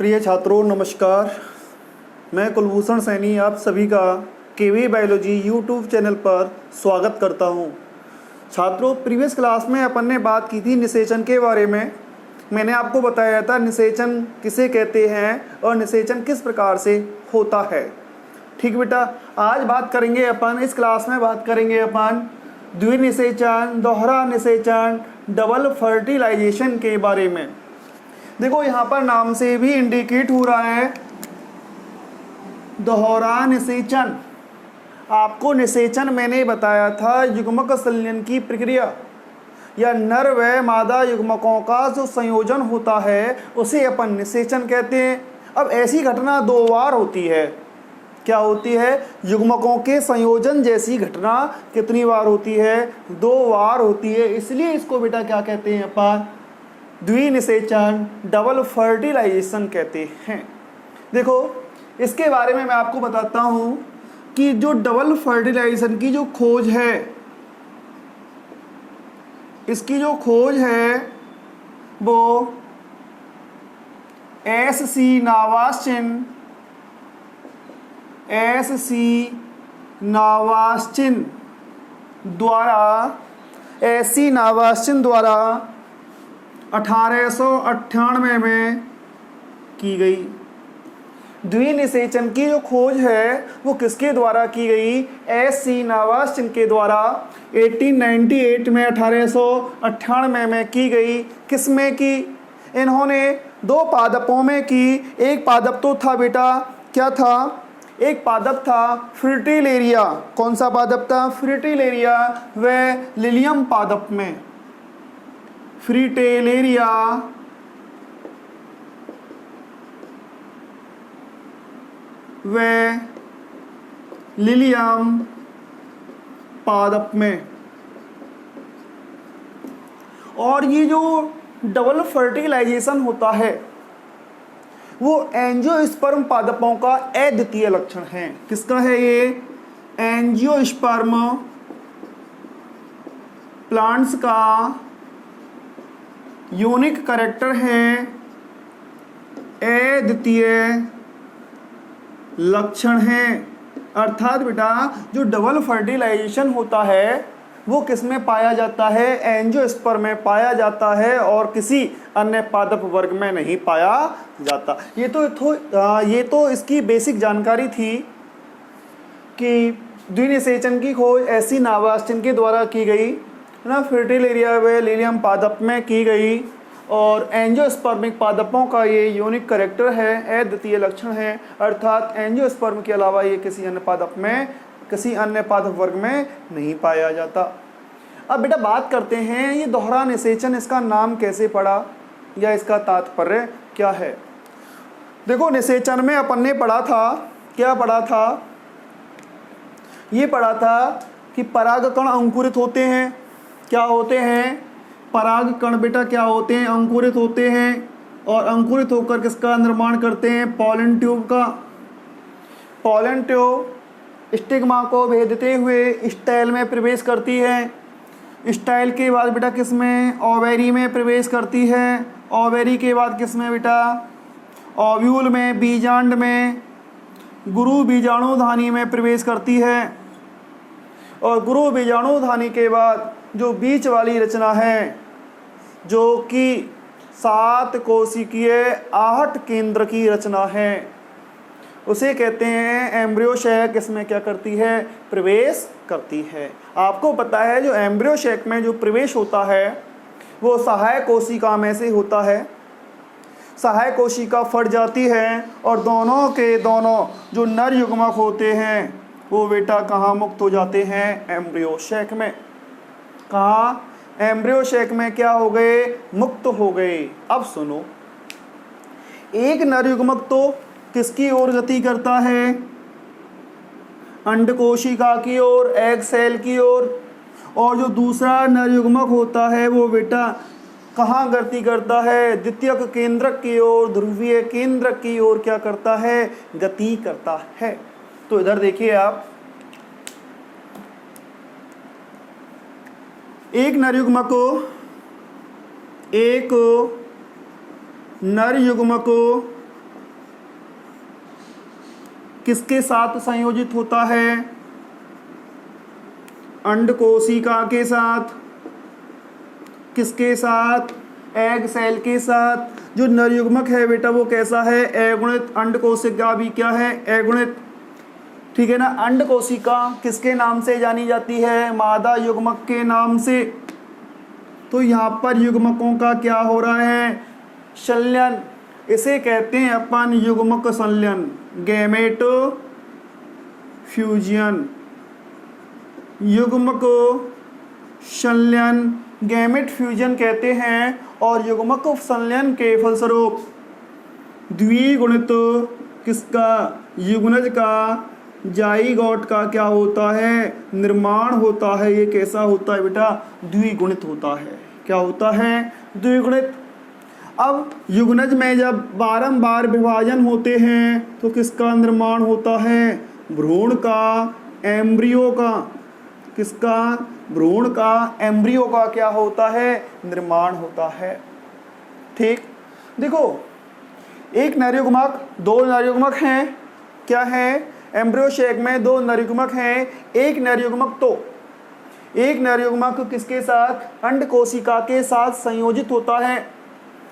प्रिय छात्रों नमस्कार। मैं कुलभूषण सैनी आप सभी का केवी बायोलॉजी यूट्यूब चैनल पर स्वागत करता हूं। छात्रों, प्रीवियस क्लास में अपन ने बात की थी निषेचन के बारे में। मैंने आपको बताया था निषेचन किसे कहते हैं और निषेचन किस प्रकार से होता है। ठीक बेटा, आज बात करेंगे अपन, इस क्लास में बात करेंगे अपन द्विनिषेचन, दोहरा निषेचन, डबल फर्टिलाइजेशन के बारे में। देखो यहाँ पर नाम से भी इंडिकेट हो रहा है दोहरा निषेचन। आपको निषेचन मैंने बताया था युग्मक संलयन की प्रक्रिया या नर व मादा युग्मकों का जो संयोजन होता है उसे अपन निषेचन कहते हैं। अब ऐसी घटना दो बार होती है। क्या होती है? युग्मकों के संयोजन जैसी घटना कितनी बार होती है? दो बार होती है। इसलिए इसको बेटा क्या कहते हैं अपन? द्विनिषेचन, डबल फर्टिलाइजेशन कहते हैं। देखो इसके बारे में मैं आपको बताता हूं कि जो डबल फर्टिलाइजेशन की जो खोज है, इसकी जो खोज है वो एस.सी. नावास्चिन द्वारा 1898 में की गई। द्विनिषेचन की जो खोज है वो किसके द्वारा की गई? एस.सी. नावास्चिन के द्वारा 1898 में की गई। किस में की? इन्होंने दो पादपों में की। एक पादप तो था बेटा, क्या था? एक पादप था फ्रिटिलेरिया। कौन सा पादप था? फ्रिटिलेरिया व लिलियम पादप में। फ्रिटिलेरिया व लिलियम पादप में। और ये जो डबल फर्टिलाइजेशन होता है वो एंजियोस्पर्म पादपों का अद्वितीय लक्षण है। किसका है ये? एंजियोस्पर्म प्लांट्स का यूनिक कैरेक्टर है, अद्वितीय लक्षण है। अर्थात बेटा जो डबल फर्टिलाइजेशन होता है वो किस में पाया जाता है? एंजियोस्पर्म में पाया जाता है और किसी अन्य पादप वर्ग में नहीं पाया जाता। ये तो इसकी बेसिक जानकारी थी कि द्विनिषेचन की खोज एस.सी. नावास्चिन के द्वारा की गई ना, फ्रिटिलेरिया व लिलियम पादप में की गई और एंजियोस्पर्मिक पादपों का ये यूनिक कैरेक्टर है, अद्वितीय लक्षण है। अर्थात एंजियोस्पर्म के अलावा ये किसी अन्य पादप में, किसी अन्य पादप वर्ग में नहीं पाया जाता। अब बेटा बात करते हैं ये दोहरा निषेचन, इसका नाम कैसे पड़ा या इसका तात्पर्य क्या है। देखो निषेचन में अपन ने पढ़ा था, क्या पढ़ा था? ये पढ़ा था कि परागकण अंकुरित होते हैं। क्या होते हैं? परागकण बेटा क्या होते हैं? अंकुरित होते हैं और अंकुरित होकर किसका निर्माण करते हैं? पॉलन ट्यूब का। पॉलन ट्यूब स्टिग्मा को भेदते हुए स्टाइल में प्रवेश करती है। स्टाइल के बाद बेटा किस में? ओवेरी में प्रवेश करती है। ओवेरी के बाद किस में बेटा? ओव्यूल में, बीजांड में, गुरु बीजाणुधानी में प्रवेश करती है। और गुरु बीजाणुधानी के बाद जो बीच वाली रचना है जो कि 7 कोशिकीय आहट केंद्र की रचना है उसे कहते हैं एम्ब्रियो शैक। इसमें क्या करती है? प्रवेश करती है। आपको पता है जो एम्ब्रियो शैक में जो प्रवेश होता है वो सहायक कोशिका में से होता है। सहायक कोशिका फट जाती है और दोनों के दोनों जो नर युग्मक होते हैं वो बेटा कहाँ मुक्त हो जाते हैं? एम्ब्रियो शैक में। कहाँ? एम्ब्रियो शैक में क्या हो गए? मुक्त हो गए। अब सुनो, एक नर युग्मक तो किसकी ओर गति करता है? अंड कोशिका की ओर, एग सेल की ओर। और जो दूसरा नर युग्मक होता है वो बेटा कहाँ गति करता है? द्वितीयक केंद्रक की ओर, ध्रुवीय केंद्रक की ओर क्या करता है? गति करता है। तो इधर देखिए आप, एक नर युग्मक किसके साथ संयोजित होता है? अंड कोशिका के साथ। किसके साथ? एग सेल के साथ। जो नरयुग्मक है बेटा वो कैसा है? अगुणित। अंड कोशिका भी क्या है? अगुणित। ठीक है ना। अंड कोशिका किसके नाम से जानी जाती है? मादा युग्मक के नाम से। तो यहाँ पर युग्मकों का क्या हो रहा है? संलयन। इसे कहते हैं अपन युग्मक संलयन, गैमेट फ्यूजन। युग्मक संलयन, गैमेट फ्यूजन कहते हैं। और युग्मक संलयन के फलस्वरूप द्विगुणित किसका? युग्मज का, जाइगोट का क्या होता है? निर्माण होता है। ये कैसा होता है बेटा? द्विगुणित होता है। क्या होता है? द्विगुणित। अब युग्मज में जब बारंबार विभाजन होते हैं तो किसका निर्माण होता है? भ्रूण का, एम्ब्रियो का। किसका? भ्रूण का, एम्ब्रियो का क्या होता है? निर्माण होता है। ठीक। देखो, एक नरयुग्मक, दो नरयुग्मक हैं। क्या है? एम्ब्रियो शेक में दो नरयुग्मक हैं। एक नरयुग्मक किसके साथ? अंड कोशिका के साथ संयोजित होता है।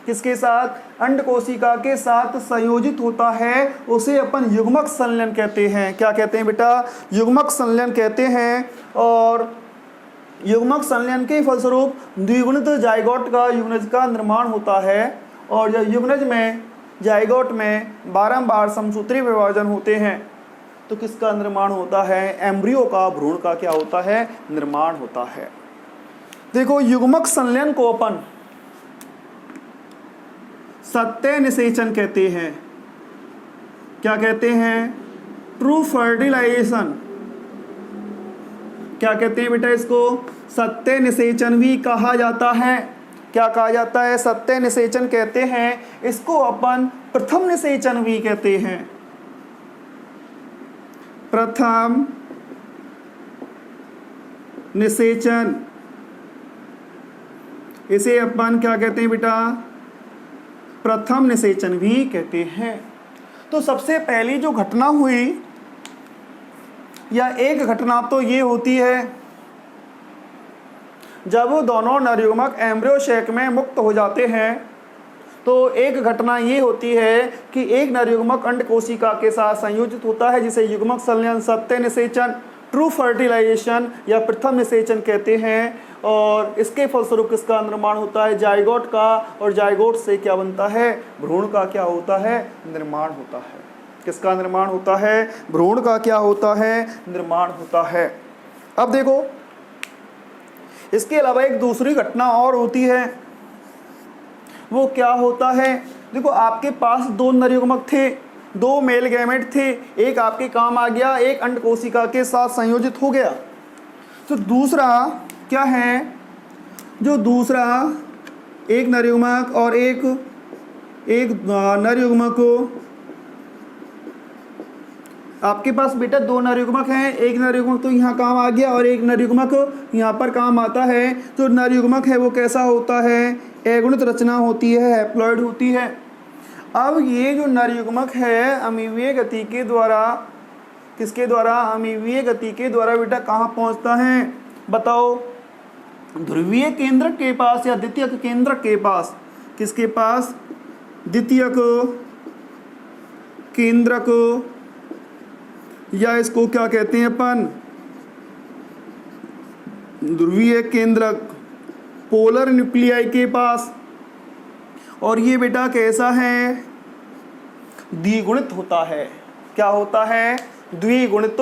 किसके साथ? अंड कोशिका के साथ संयोजित होता है। उसे अपन युग्मक संलयन कहते हैं। क्या कहते हैं बेटा? युग्मक संलयन कहते हैं। और युग्मक संलयन के फलस्वरूप द्विगुणित जाइगोट का, युग्मज का निर्माण होता है। और जब युग्मज में, जाइगोट में बारंबार समसूत्री विभाजन होते हैं तो किसका निर्माण होता है? एम्ब्रियो का, भ्रूण का क्या होता है? निर्माण होता है। देखो, युग्मक संलयन को अपन सत्य निषेचन कहते हैं। क्या कहते हैं? True fertilisation. क्या कहते हैं बेटा इसको? सत्य निषेचन भी कहा जाता है। क्या कहा जाता है? सत्य निषेचन कहते हैं। इसको अपन प्रथम निषेचन भी कहते हैं। प्रथम निषेचन, इसे अपन क्या कहते हैं बेटा? प्रथम निषेचन भी कहते हैं। तो सबसे पहली जो घटना हुई, या एक घटना तो ये होती है जब दोनों नरयुग्मक एम्ब्रियो शेक में मुक्त हो जाते हैं। तो एक घटना ये होती है कि एक नरयुग्मक अंड कोशिका के साथ संयोजित होता है, जिसे युग्मक संलयन, सत्य निषेचन, ट्रू फर्टिलाइजेशन या प्रथम निषेचन कहते हैं। और इसके फलस्वरूप किसका निर्माण होता है? जाइगोट का। और जाइगोट से क्या बनता है? भ्रूण का क्या होता है? निर्माण होता है। किसका निर्माण होता है? भ्रूण का क्या होता है? निर्माण होता है। अब देखो, इसके अलावा एक दूसरी घटना और होती है। वो क्या होता है? देखो, आपके पास दो नरयुग्मक थे, दो मेल गैमेट थे। एक आपके काम आ गया, एक अंड कोशिका के साथ संयोजित हो गया। तो दूसरा क्या है? जो दूसरा एक नरयुग्मक और एक नरयुग्मक को, आपके पास बेटा दो नरयुग्मक हैं। एक नरयुग्मक तो यहाँ काम आ गया और एक नरयुग्मक यहाँ पर काम आता है। तो नरयुग्मक है वो कैसा होता है? अगुणित रचना होती है, हैप्लॉइड होती है। अब ये जो नरयुग्मक है अमीवीय गति के द्वारा, किसके द्वारा? अमीवीय गति के द्वारा बेटा कहाँ पहुँचता है? बताओ। ध्रुवीय केंद्रक के पास या द्वितीयक केंद्रक के पास। किसके पास? द्वितीयक केंद्रक, या इसको क्या कहते हैं अपन? ध्रुवीय केंद्रक, पोलर न्यूक्लियाई के पास। और ये बेटा कैसा है? द्विगुणित होता है। क्या होता है? द्विगुणित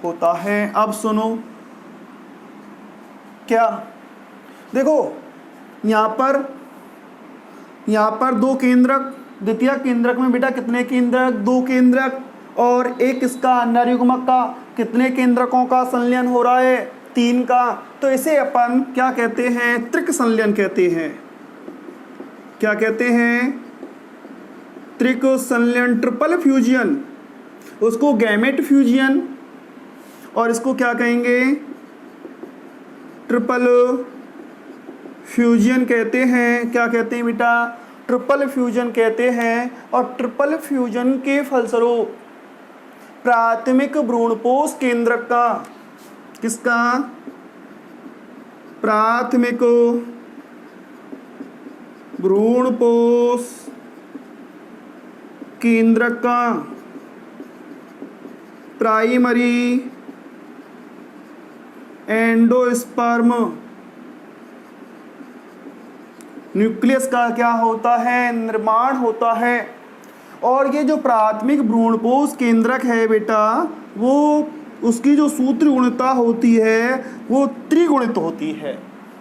होता है। अब सुनो, क्या देखो, यहाँ पर दो केंद्रक, द्वितीय केंद्रक में बेटा कितने केंद्रक? दो केंद्रक। और एक इसका नरयुग्मक का कितने केंद्रकों का संलयन हो रहा है? तीन का। तो इसे अपन क्या कहते हैं? त्रिक संलयन कहते हैं। क्या कहते हैं? त्रिक संलयन, ट्रिपल फ्यूजन। उसको गैमेट फ्यूजन, और इसको क्या कहेंगे? ट्रिपल फ्यूजन कहते हैं। क्या कहते हैं बेटा? ट्रिपल फ्यूजन कहते हैं। और ट्रिपल फ्यूजन के फलस्वरूप प्राथमिक भ्रूणपोष केंद्रक का, किसका? प्राथमिक भ्रूणपोष केंद्रक का, प्राइमरी एंडोस्पर्म न्यूक्लियस का क्या होता है? निर्माण होता है। और ये जो प्राथमिक भ्रूणपोष केंद्रक है बेटा, वो उसकी जो सूत्र गुणता होती है वो त्रिगुणित होती है।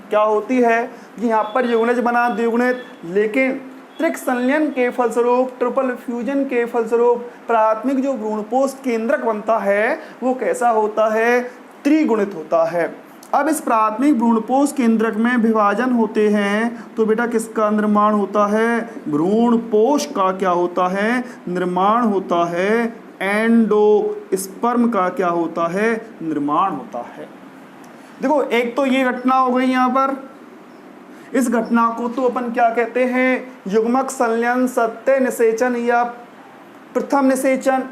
क्या होती है? यहाँ पर युग्मज बना द्विगुणित, लेकिन त्रिक संलयन के फलस्वरूप, ट्रिपल फ्यूजन के फलस्वरूप प्राथमिक जो भ्रूणपोष केंद्रक बनता है वो कैसा होता है? त्रिगुणित होता है। अब इस प्राथमिक भ्रूणपोष केंद्रक में विभाजन होते हैं तो बेटा किसका निर्माण होता है? भ्रूणपोष का क्या होता है? निर्माण होता है। एंडोस्पर्म का क्या होता है? निर्माण होता है। देखो, एक तो ये घटना हो गई यहाँ पर, इस घटना को तो अपन क्या कहते हैं? युग्मक संलयन, सत्य निषेचन या प्रथम निषेचन।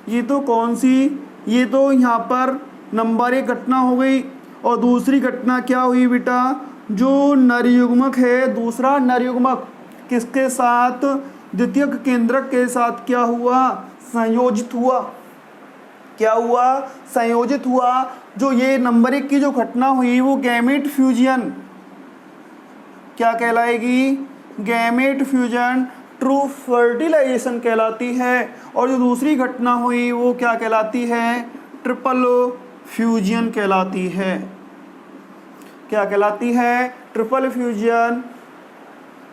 ये तो कौन सी? ये तो यहाँ पर नंबर 1 घटना हो गई। और दूसरी घटना क्या हुई बेटा? जो नरयुग्मक है, दूसरा नरयुग्मक किसके साथ? द्वितीयक केंद्रक के साथ क्या हुआ? संयोजित हुआ। क्या हुआ? संयोजित हुआ। जो ये नंबर 1 की जो घटना हुई वो गैमेट फ्यूजन क्या कहलाएगी? गैमेट फ्यूजन, ट्रू फर्टिलाइजेशन कहलाती है। और जो दूसरी घटना हुई वो क्या कहलाती है? ट्रिपल फ्यूजन कहलाती है। क्या कहलाती है? ट्रिपल फ्यूजन,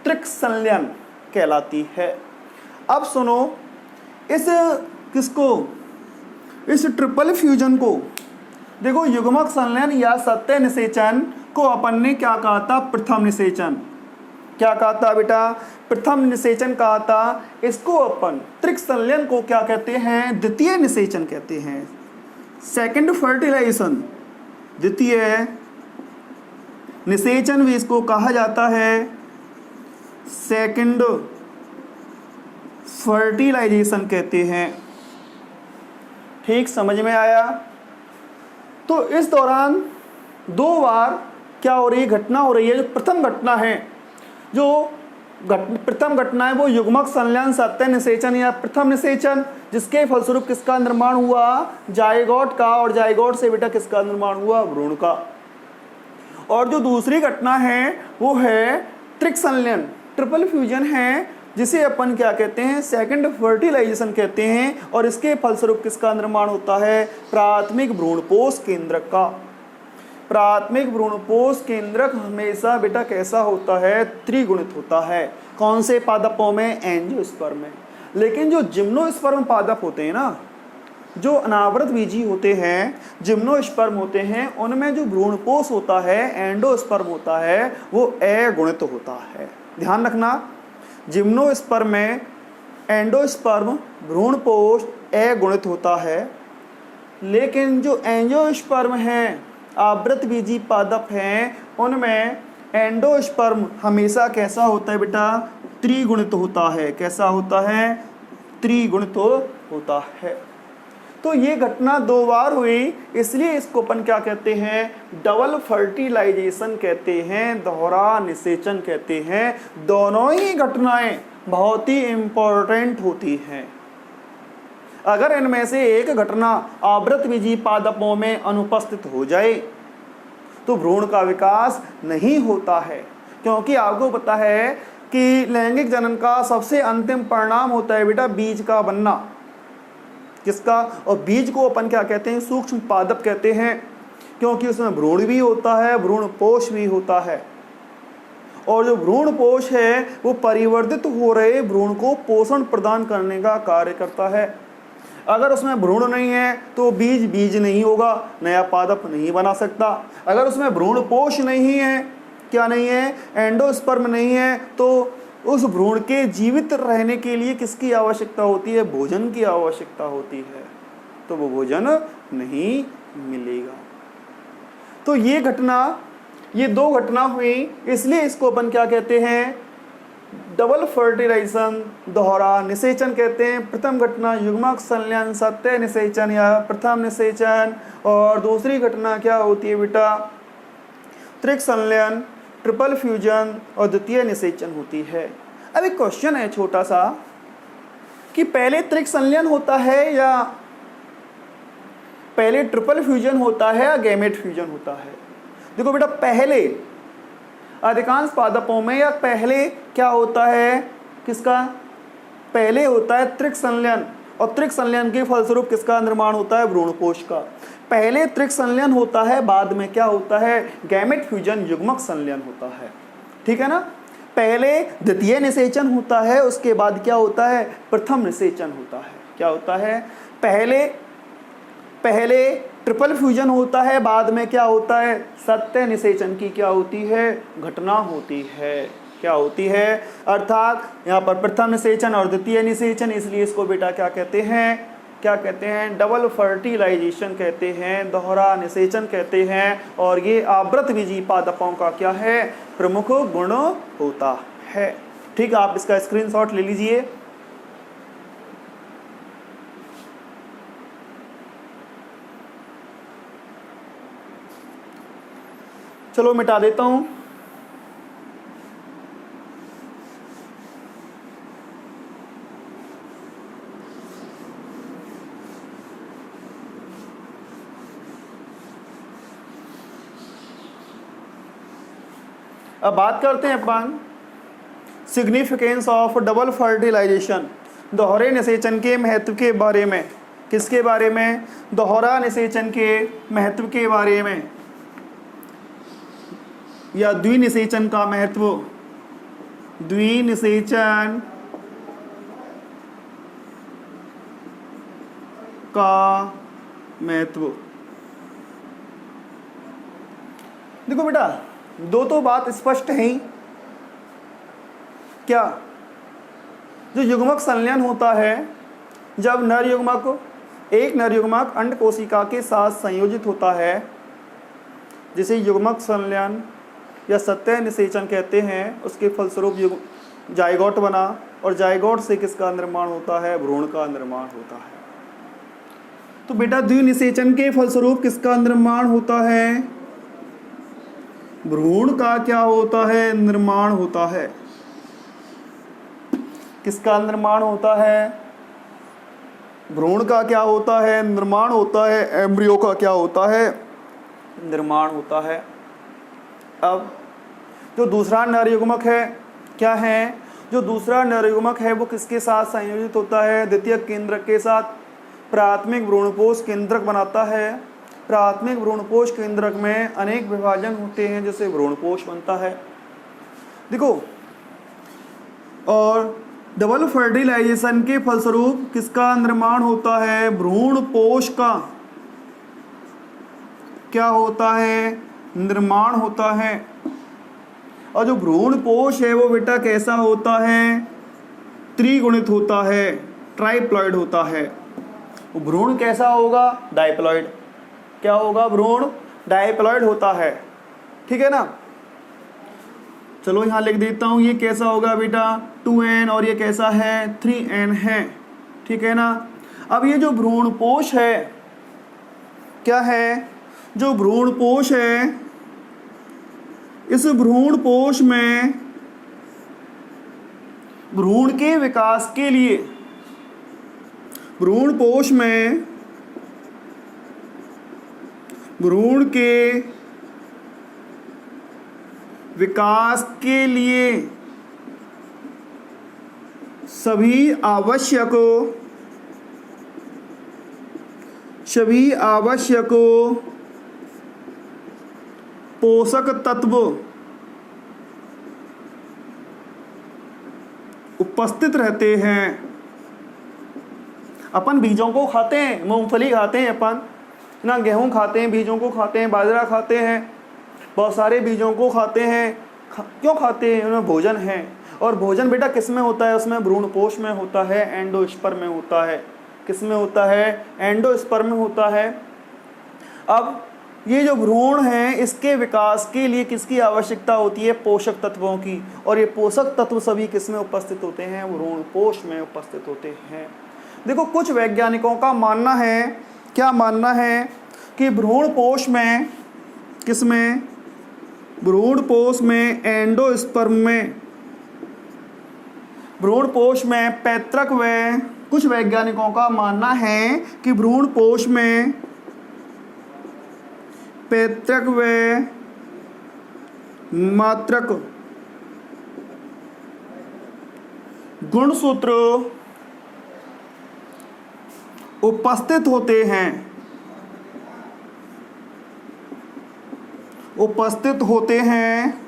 त्रिक संलयन कहलाती है। अब सुनो, इस किसको? इस ट्रिपल फ्यूजन को देखो, युग्मक संलयन या सत्य निषेचन को अपन ने क्या कहा था? प्रथम निषेचन। क्या कहा था बेटा? प्रथम निषेचन कहा था। इसको अपन त्रिक संलयन को क्या कहते हैं? द्वितीय निषेचन कहते हैं। सेकंड फर्टिलाइजेशन, द्वितीय निषेचन भी इसको कहा जाता है। सेकंड फर्टिलाइजेशन कहते हैं। ठीक समझ में आया? तो इस दौरान 2 बार क्या हो रही है? घटना हो रही है। जो प्रथम घटना है, जो प्रथम घटना है वो युग्मक संलयन, सत्य निषेचन या प्रथम निषेचन, जिसके फलस्वरूप किसका निर्माण हुआ? जायगोट का। और जायगोट से बेटा किसका निर्माण हुआ? भ्रूण का। और जो दूसरी घटना है वो है त्रिक संलयन, ट्रिपल फ्यूजन है, जिसे अपन क्या कहते हैं? सेकंड फर्टिलाइजेशन कहते हैं। और इसके फलस्वरूप किसका निर्माण होता है? प्राथमिक भ्रूणपोष केंद्रक का। प्राथमिक भ्रूणपोष केंद्रक हमेशा बेटा कैसा होता है? त्रिगुणित होता है। कौन से पादपों में? एंजियोस्पर्म में। लेकिन जो जिम्नोस्पर्म पादप होते हैं ना, जो अनावृत बीजी होते हैं, जिम्नोस्पर्म होते हैं, उनमें जो भ्रूणपोष होता है, एंडोस्पर्म होता है, वो अगुणित होता है। ध्यान रखना, जिम्नोस्पर्म में एंडोस्पर्म भ्रूणपोष अगुणित होता है। लेकिन जो एंजियोस्पर्म हैं, आवृत बीजी पादप हैं, उनमें एंडोस्पर्म हमेशा कैसा होता है बेटा? त्रिगुणित होता है। कैसा होता है? त्रिगुणित होता है। तो ये घटना 2 बार हुई, इसलिए इसको अपन क्या कहते हैं? डबल फर्टिलाइजेशन कहते हैं, दोहरा निषेचन कहते हैं। दोनों ही घटनाएं बहुत ही इंपॉर्टेंट होती हैं। अगर इनमें से एक घटना आवृत बीजी पादपों में अनुपस्थित हो जाए तो भ्रूण का विकास नहीं होता है। क्योंकि आपको पता है कि लैंगिक जनन का सबसे अंतिम परिणाम होता है बेटा बीज का बनना। किसका? और बीज को अपन क्या कहते हैं? सूक्ष्म पादप कहते हैं, क्योंकि उसमें भ्रूण भी होता है, भ्रूणपोष भी होता है। और जो भ्रूणपोष है वो परिवर्तित हो रहे भ्रूण को पोषण प्रदान करने का कार्य करता है। अगर उसमें भ्रूण नहीं है तो बीज नहीं होगा, नया पादप नहीं बना सकता। अगर उसमें भ्रूणपोष नहीं है, क्या नहीं है? एंडोस्पर्म नहीं है, तो उस भ्रूण के जीवित रहने के लिए किसकी आवश्यकता होती है? भोजन की आवश्यकता होती है। तो वो भोजन नहीं मिलेगा। तो ये 2 घटना हुई, इसलिए इसको अपन क्या कहते हैं? डबल फर्टिलाइजेशन दोहरा निषेचन कहते हैं। प्रथम घटना युग्मक संलयन सत्य निषेचन या प्रथम निषेचन, और दूसरी घटना क्या होती है बेटा, त्रिक संलयन ट्रिपल फ्यूजन, और द्वितीय निषेचन होती है। अब एक क्वेश्चन है छोटा सा कि पहले त्रिक संलयन होता है या पहले ट्रिपल फ्यूजन होता है या गैमेट फ्यूजन होता है। देखो बेटा, पहले अधिकांश पादपों में या पहले क्या होता है, किसका, पहले होता है त्रिक संलयन, और त्रिक संलयन के फलस्वरूप किसका निर्माण होता है, भ्रूणकोश का। पहले त्रिक संलयन होता है, बाद में क्या होता है, गैमेट फ्यूजन युग्मक संलयन होता है। ठीक है ना, पहले द्वितीय निषेचन होता है, उसके बाद क्या होता है, प्रथम निषेचन होता है। क्या होता है, पहले ट्रिपल फ्यूजन होता है, बाद में क्या होता है, सत्य निषेचन की क्या होती है, घटना होती है। क्या होती है, अर्थात यहाँ पर प्रथम निषेचन और द्वितीय निषेचन, इसलिए इसको बेटा क्या कहते हैं, क्या कहते हैं, डबल फर्टिलाइजेशन कहते हैं, दोहरा निषेचन कहते हैं। और ये आवृतबीजी पादपों का क्या है, प्रमुख गुण होता है। ठीक है, आप इसका स्क्रीनशॉट ले लीजिए। चलो मिटा देता हूं। अब बात करते हैं अपन सिग्निफिकेंस ऑफ डबल फर्टिलाइजेशन, दोहरे निषेचन के महत्व के बारे में। किसके बारे में, दोहरा निषेचन के महत्व के बारे में, या द्विनिषेचन का महत्व, द्विनिषेचन का महत्व। देखो बेटा, दो तो बात स्पष्ट है ही, क्या, जो युग्मक संलयन होता है, जब नर युग्मक, एक नर युग्मक अंड कोशिका के साथ संयोजित होता है, जिसे युग्मक संलयन या सत्य निषेचन कहते हैं, उसके फलस्वरूप जाइगोट बना, और जाइगोट से किसका निर्माण होता है, भ्रूण का निर्माण होता है। तो बेटा, द्विनिषेचन के फलस्वरूप किसका निर्माण होता है, भ्रूण का क्या होता है, निर्माण होता है। किसका निर्माण होता है, भ्रूण का क्या होता है, निर्माण होता है। एम्ब्रियो का क्या होता है, निर्माण होता है। अब जो दूसरा नर युग्मक है, क्या है, जो दूसरा नर युग्मक है वो किसके साथ संयोजित होता है, द्वितीयक केंद्रक के साथ, प्राथमिक भ्रूणपोष केंद्रक बनाता है। प्राथमिक भ्रूणपोष केंद्रक में अनेक विभाजन होते हैं, जिससे भ्रूणपोष बनता है। देखो, और डबल फर्टिलाइजेशन के फलस्वरूप किसका निर्माण होता है, भ्रूणपोष का क्या होता है, निर्माण होता है। और जो भ्रूणपोष है वो बेटा कैसा होता है, त्रिगुणित होता है, ट्राइप्लॉइड होता है। भ्रूण कैसा होगा, डाइप्लॉइड। क्या होगा, भ्रूण डाइप्लॉइड होता है। ठीक है ना, चलो यहाँ लिख देता हूँ, ये कैसा होगा बेटा, 2n, और ये कैसा है, 3n है। ठीक है ना, अब ये जो भ्रूणपोष है, क्या है, जो भ्रूणपोष है, इस भ्रूणपोष में भ्रूण के विकास के लिए, भ्रूणपोष में भ्रूण के विकास के लिए सभी आवश्यक पोषक तत्व उपस्थित रहते हैं। अपन बीजों को खाते हैं, मूंगफली खाते हैं अपन ना, गेहूं खाते हैं, बीजों को खाते हैं, बाजरा खाते हैं, बहुत सारे बीजों को खाते हैं। क्यों खाते हैं, उनमें भोजन है। और भोजन बेटा किस में होता है, उसमें भ्रूणपोष में होता है, एंडोस्पर्म में होता है। किस में होता है, एंडोस्पर्म में होता है। अब ये जो भ्रूण है इसके विकास के लिए किसकी आवश्यकता होती है? पोषक तत्वों की। और ये पोषक तत्व सभी किसमें उपस्थित होते हैं? भ्रूण कोश में उपस्थित होते हैं। देखो कुछ वैज्ञानिकों का मानना है, क्या मानना है कि भ्रूण कोश में, किसमें? भ्रूण कोश में, एंडोस्पर्म में, भ्रूण कोश में पैतृक व, कुछ वैज्ञानिकों का मानना है कि भ्रूण कोश में पैतृक व मात्रक गुणसूत्र उपस्थित होते हैं, उपस्थित होते हैं,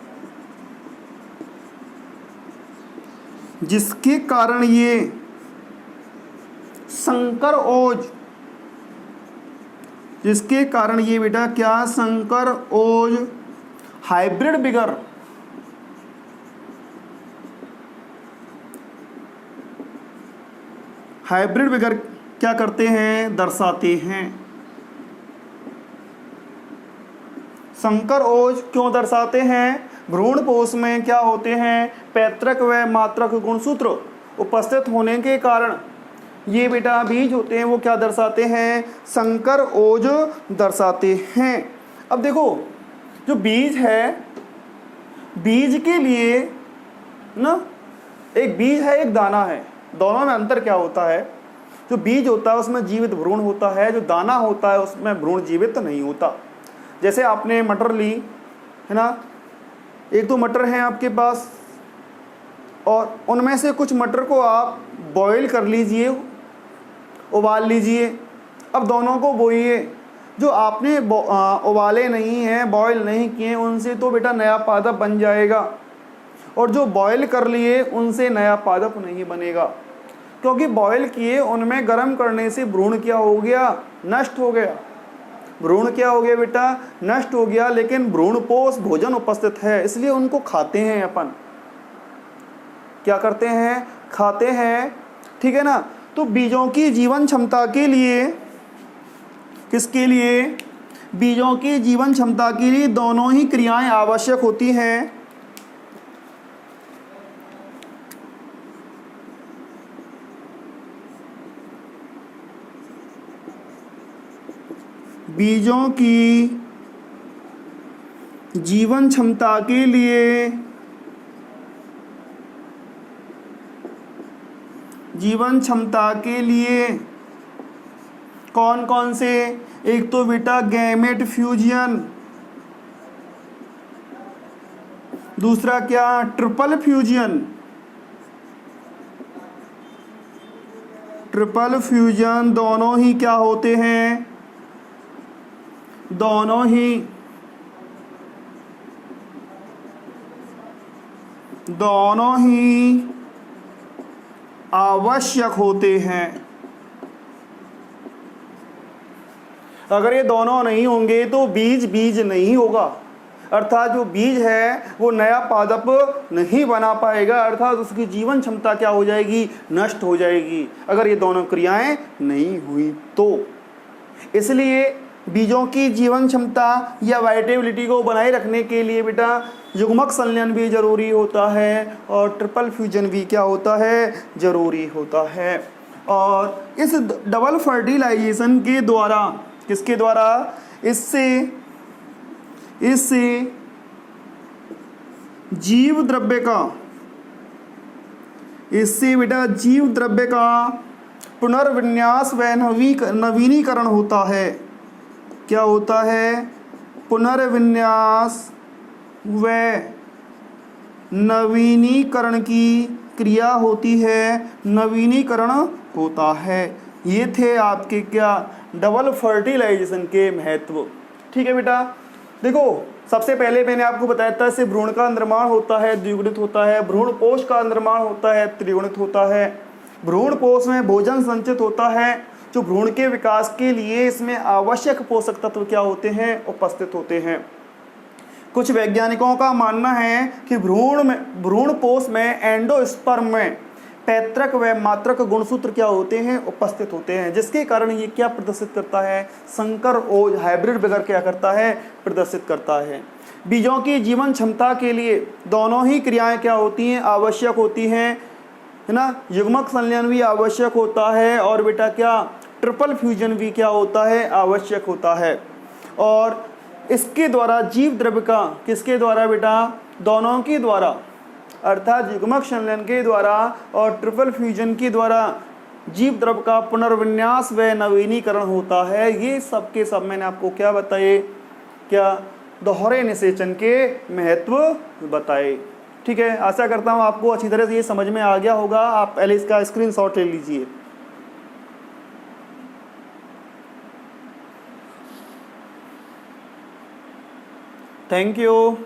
जिसके कारण ये संकर ओज, जिसके कारण ये बेटा क्या? संकर ओज हाइब्रिड बिगर, हाइब्रिड बिगर क्या करते हैं? दर्शाते हैं। संकर ओज क्यों दर्शाते हैं? भ्रूण कोश में क्या होते हैं? पैतृक व मात्रक गुणसूत्र उपस्थित होने के कारण ये बेटा बीज होते हैं, वो क्या दर्शाते हैं? संकर ओज दर्शाते हैं। अब देखो जो बीज है, बीज के लिए ना, एक बीज है एक दाना है, दोनों में अंतर क्या होता है? जो बीज होता है उसमें जीवित भ्रूण होता है, जो दाना होता है उसमें भ्रूण जीवित नहीं होता। जैसे आपने मटर ली है ना, एक दो मटर हैं आपके पास और उनमें से कुछ मटर को आप बॉईल कर लीजिए, उबाल लीजिए। अब दोनों को बोइए। जो आपने उबाले नहीं हैं, बॉईल नहीं किए, उनसे तो बेटा नया पादप बन जाएगा, और जो बॉईल कर लिए उनसे नया पादप नहीं बनेगा, क्योंकि बॉईल किए उनमें गर्म करने से भ्रूण क्या हो गया? नष्ट हो गया। भ्रूण क्या हो गया बेटा? नष्ट हो गया। लेकिन भ्रूणपोष भोजन उपस्थित है, इसलिए उनको खाते हैं अपन। क्या करते हैं? खाते हैं, ठीक है ना। तो बीजों की जीवन क्षमता के लिए, किसके लिए? बीजों की जीवन क्षमता के लिए दोनों ही क्रियाएं आवश्यक होती हैं। बीजों की जीवन क्षमता के लिए, जीवन क्षमता के लिए कौन कौन से? एक तो बेटा गैमेट फ्यूजन, दूसरा क्या? Triple fusion. ट्रिपल फ्यूजन दोनों ही क्या होते हैं? दोनों ही आवश्यक होते हैं। अगर ये दोनों नहीं होंगे तो बीज नहीं होगा, अर्थात जो बीज है वो नया पादप नहीं बना पाएगा, अर्थात उसकी जीवन क्षमता क्या हो जाएगी? नष्ट हो जाएगी, अगर ये दोनों क्रियाएं नहीं हुई तो। इसलिए बीजों की जीवन क्षमता या वाइटेबिलिटी को बनाए रखने के लिए बेटा युग्मक संलयन भी जरूरी होता है, और ट्रिपल फ्यूजन भी क्या होता है? जरूरी होता है। और इस डबल फर्टिलाइजेशन के द्वारा, किसके द्वारा? इससे जीव द्रव्य का, इससे बेटा जीव द्रव्य का पुनर्विन्यास व नवीनीकरण होता है। क्या होता है? पुनर्विन्यास व नवीनीकरण की क्रिया होती है, नवीनीकरण होता है। ये थे आपके क्या? डबल फर्टिलाइजेशन के महत्व। ठीक है बेटा, देखो सबसे पहले मैंने आपको बताया था इससे भ्रूण का निर्माण होता है, द्विगुणित होता है, भ्रूण कोश का निर्माण होता है, त्रिगुणित होता है, भ्रूण कोश में भोजन संचित होता है, जो भ्रूण के विकास के लिए इसमें आवश्यक पोषक तत्व क्या होते हैं? उपस्थित होते हैं। कुछ वैज्ञानिकों का मानना है कि भ्रूण कोश में एंडोस्पर्म में पैतृक व मात्रक गुणसूत्र क्या होते हैं, उपस्थित होते हैं, जिसके कारण ये क्या प्रदर्शित करता है, संकर ओज हाइब्रिड विगर क्या करता है, प्रदर्शित करता है। बीजों की जीवन क्षमता के लिए दोनों ही क्रियाएं क्या होती हैं, आवश्यक होती हैं, है ना। युग्मक संलयन भी आवश्यक होता है और बेटा क्या ट्रिपल फ्यूजन भी क्या होता है, आवश्यक होता है। और इसके द्वारा जीव द्रव्य का, किसके द्वारा बेटा, दोनों के द्वारा, अर्थात युग्मक संलयन के द्वारा और ट्रिपल फ्यूजन के द्वारा जीव द्रव्य का पुनर्विन्यास व नवीनीकरण होता है। ये सब के सब मैंने आपको क्या बताए, क्या दोहरे निषेचन के महत्व बताए। ठीक है, आशा करता हूँ आपको अच्छी तरह से ये समझ में आ गया होगा। आप पहले इसका स्क्रीनशॉट ले लीजिए। Thank you.